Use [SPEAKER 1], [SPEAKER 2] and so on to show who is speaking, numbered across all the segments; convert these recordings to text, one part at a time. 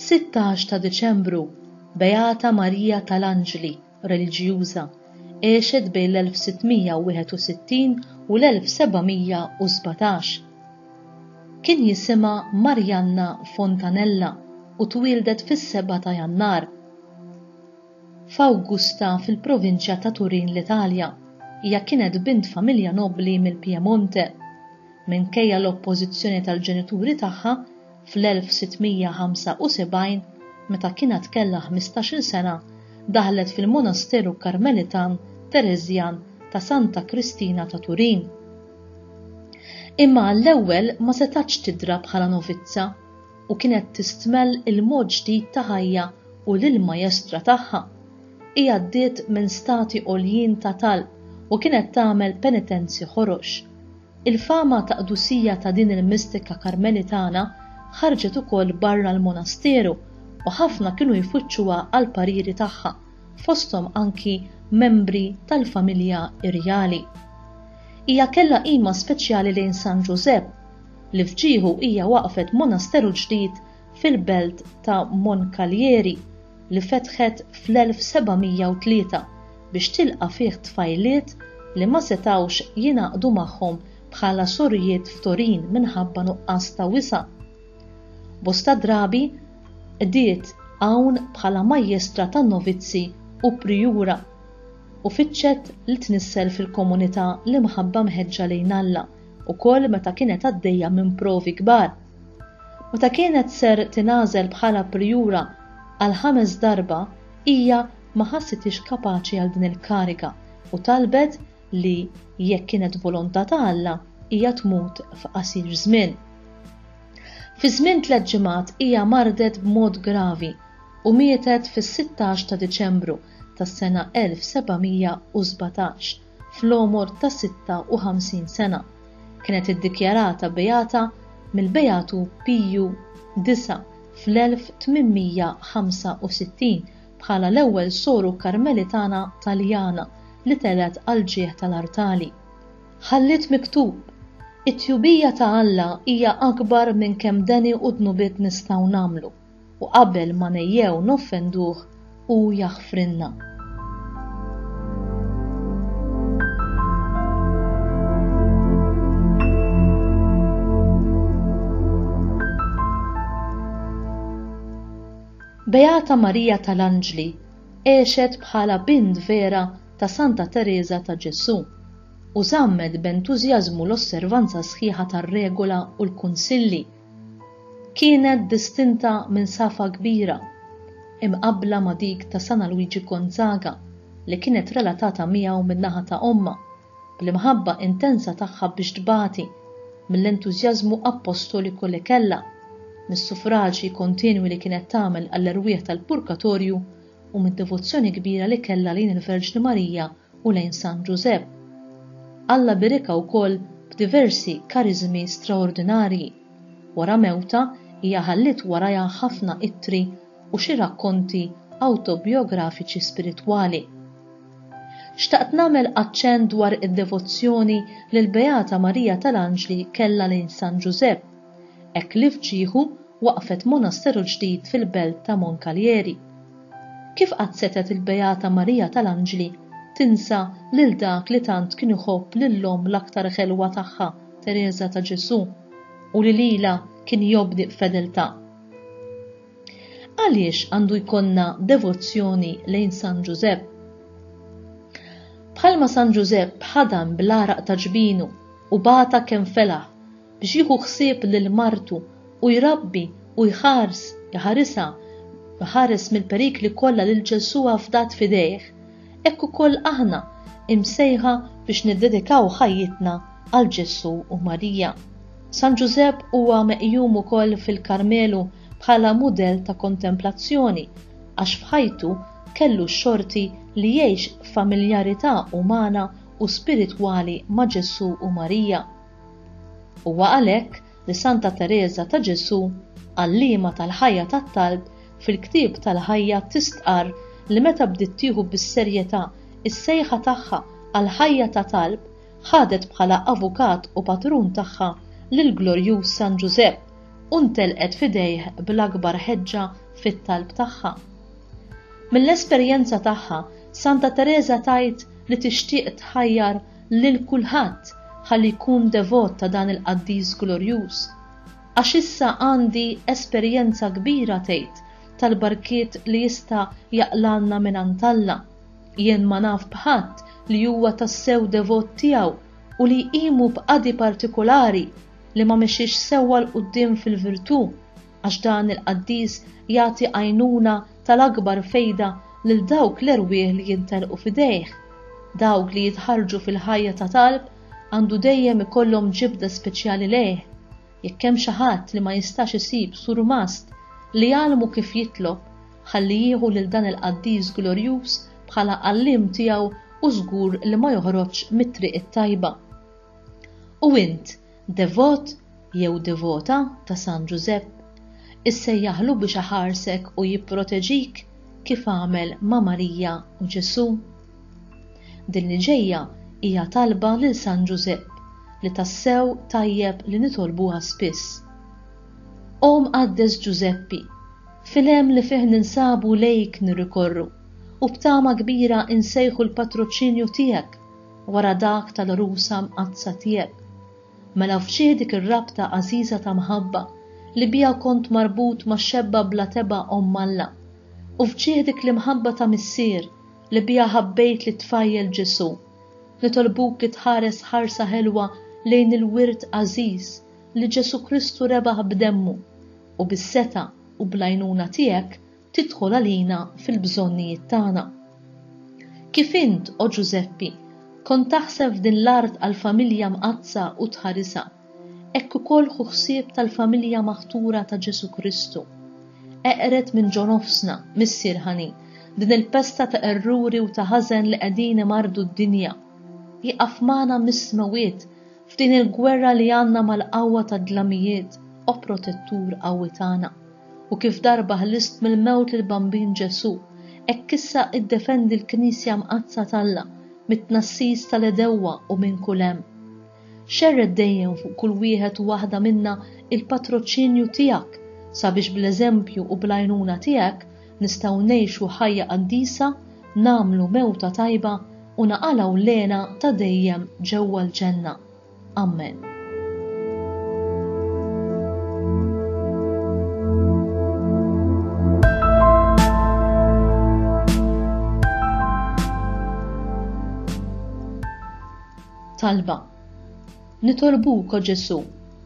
[SPEAKER 1] 16 ta' Diċembru, Beata Marija tal-Anġli, reliġjuża, għexet bejn l-1661 u l-1717. Kien jisimha Marianna Fontanella u twildet fis-7 ta' Jannar f'Awgusta fil-provinċja ta' Turin l-Italja. Hija kienet bint familja nobli mill-Piemonte. Minkejja l-oppożizzjoni tal-ġenituri tagħha fl-1675, meta kienet kellha 15-il sena, daħlet fil-Monasteru Karmelitan Terezjan ta' Santa Kristina ta' Turin. Imma l-ewwel ma setax tidra bħala novizza u kienet tistmel il-mod ġdid ta' ħajja u lill-majestra tagħha. Hija għaddiet minn stati għoljin ta' talb u kienet tagħmel penitenzi ħorox. Il-fama ta' qdusija ta' din il-mistika karmelitana ħarġet ukoll barra l-monasteru u ħafna kienu jfuttxuha għal pariri tagħha, fosthom anki membri tal-familja irjali. Hija kellha qima speċjali lejn San Giuseppe li fġieħu hija waqfet monasteru ġdid fil-belt ta' Moncalieri li fetħet fl-1703 biex tilqa' fih tfajliet li ma setawx jingħaqdu magħhom bħala sorijiet f'Torin minħabba nuqqas ta' wisa'. Bosta drabi qdiet hawn bħala majjestra tan-novizzi u prijura u fittxet li tnissel fil-komunità li mħabba mħeġġa lejn Alla ukoll meta kienet għaddejja minn provi kbar. Meta kienet ser tingħażel bħala prijura għal 5 darba hija ma ħassitix kapaċi għal din il-kariga u talbet li jekk kienet volontà ta' Alla hija tmut f'qasir żmien. Fi żmien 3 ġimgħat hija mardet b'mod gravi u mietet fis-16 ta' Diċembru tas-sena 1717 fl-għomor ta' 56 sena. Kienet iddikjarata beata mill-Beatu Piju IX fl-1865 bħala l-ewwel soru karmelitana Taljana li telet għal ġieħ tal-Artali. Ħallit miktub: it-tjubija ta' Alla hija akbar minn kemm deni u dnubiet nistgħu nagħmlu u qabel ma nejjew noffenduh u jaħfrinna. Beata Marija tal-Anġli għexet bħala bint vera ta' Santa Teresa ta' Ġesù u żammet b'entużjażmu l-osservanza sħiħa tar-regola u l-kunsilli. Kienet distinta minn safa kbira, imqabbla ma' dik ta' San Luigi Gonzaga li kienet relatata miegħu min-naħa ta' omma bl-imħabba intensa tagħha biex tbati mill-entużjażmu apostoliku li kellha, mis-suffraġġi kontinwi li kienet tagħmel għall-erwieħ tal-Purgatorju u mid-devozzjoni kbira li kellha lejn il-Verġni Marija u lejn San Giuseppe. Alla birika wkoll b'diversi kariżmi straordinarji. Wara mewta hija ħallit warajha ħafna ittri u xi rakkonti awtobiografiċi spiritwali. Xtaqt nagħmel aċċenn dwar id-devozzjoni li l-Beata Marija tal-Anġli kellha lejn San Giuseppe, hekk li fġieħu waqfet monasteru ġdid fil-belt ta' Moncalieri. Kif qatt setet il-Beata Marija tal-Anġli tinsa lil dak li tant kien iħobb lil-om l-aktar ħelwa tagħha, Teresa ta' Ġesù, u li lila kien jobdi f'fedeltà. Għaliex għandu jkollna devozzjoni lejn San Giuseppe? Bħalma San Giuseppe ħadam bl-araq ta' ġbinu u bata kemm felaħ biex jieħu ħsieb lil martu u jrabbi u jħares mill-perikli kollha lil Ġesù fdat fidejh, hekk ukoll aħna imsejħa biex niddedikaw ħajjitna għal Ġesù u Marija. San Giuseppe huwa meqjum ukoll fil-Karmelu bħala mudell ta' kontemplazzjoni għax f'ħajtu kellu x-xorti li jgħix familjarità umana u spiritwali ma' Ġesù u Marija. Huwa għalhekk li Santa Teresa ta' Ġesù, għallima tal-ħajja tat-talb, fil-ktieb tal-ħajja tistqar li meta bdiet tieħu bis-serjetà is-sejħa tagħha għal ħajja ta' talb, ħadet bħala avukat u patrun tagħha lil glorjuż San Giuseppe u ntelqet fidejh bl-akbar ħeġġa fit-talb tagħha. Mill-esperjenza tagħha, Santa Teresa tajt li tixtieq tħajjar lil kulħadd ħalli jkun devot ta' dan il-qaddis glorjuż. Għax issa għandi esperjenza kbira tgħid tal-barkiet li jista' jaqlalna mingħand Alla. Jien ma naf b'ħadd li huwa tassew devot tiegħu u li jqimu b'qadi partikolari li ma mexiex sewwa l-qudiem fil-virtù għax dan il-qaddis jagħti għajnuna tal-akbar fejda lil dawk l-erwieħ li jintelqu f'idejh. Dawk li jitħarġu fil-ħajja ta' talb għandu dejjem ikollhom ġibda speċjali lejh. Jekk hemm xi ħadd li ma jistax isib surmast li jgħalmu kif jitlob, ħalli jieħu lil dan il-qaddis glorjuż bħala qallim tiegħu u żgur li ma joħroġ mit-triq it-tajba. U int, devot jew devota ta' San Giuseppe, issejjaħlu biex iħarsek u jipproteġik kif għamel ma' Marija u Ġesu. Din li ġejja hija talba lil San Giuseppe li tassew tajjeb li nitolbuha spiss. O Mqaddes Giuseppi, fil-hemm li fih ninsabu lejk nirrikorru u b'tama kbira insejħu l-patroċinju tiegħek wara dak tal-rusa mqazza tiegħek. Mela f'xiedik ir-rabta għażiża ta' mħabba li biha kont marbut ma' xebba bla teba Alla, u f'ġiedik li mħabba ta' missier li biha ħabbejt li tfajjel Ġesu, nitolbuk tħares ħarsa ħelwa lejn il-wirt għażiż li Ġesu Kristu rebaħ b'demmu u bis-seta u bl-għajnuna tiegħek tidħol għalina fil-bżonnijiet tagħna. Kif int, o Giuseppi, kont taħseb din l-art għall-familja mqazza u tħarisa, hekk ukoll ħu ħsieb tal-familja maħtura ta' Ġesu Kristu. Eqret minn ġonofsna, missier ħani, din il-pesta ta' erruri u ta' ħażen li qegħdin imardu d-dinja. Jiqaf magħna mis-smawiet f'din il-gwerra li għandna mal-qawwa tad-dlamijiet u protettur qawwi tagħna. U kif darba ħlist mill-mewt lill-bambin Ġesu, hekk issa iddefendi l-Knisja mqazza talla mit-tnassis tal-edewwa u minn kull hemm. Xerred dejjem fuq kull wieħed u waħda minna il-patroċinju tiegħek sabiex bl-eżempju u bl-għajnuna tiegħek nistgħu ngħixu ħajja qaddisa, nagħmlu mewta tajba u naqalgħu lena ta' dejjem ġewwa l-ġenna. Amen. Talba. Nitolbuk, o Ġesu,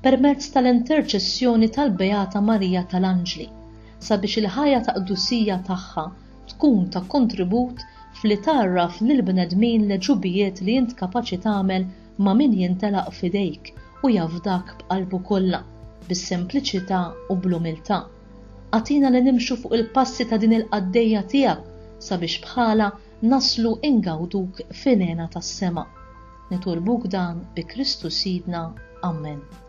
[SPEAKER 1] permezz tal-interċessjoni tal-Beata Marija tal-Anġli, sabiex il-ħajja ta' qdusija tagħha tkun ta' kontribut fli tarraf lill-bnedmin l-ġubijiet li int kapaċi tagħmel ma' min jintelaq f'idejk u jafdak b'qalbu kollha, bis-sempliċità u bl-umiltà. Għatina li nimxu fuq il-passi ta' din il-qaddejja tiegħek sabiex bħala naslu ingawduk f'inena tas-sema. Nitolbuk dan bi Kristu Sidna. Amen.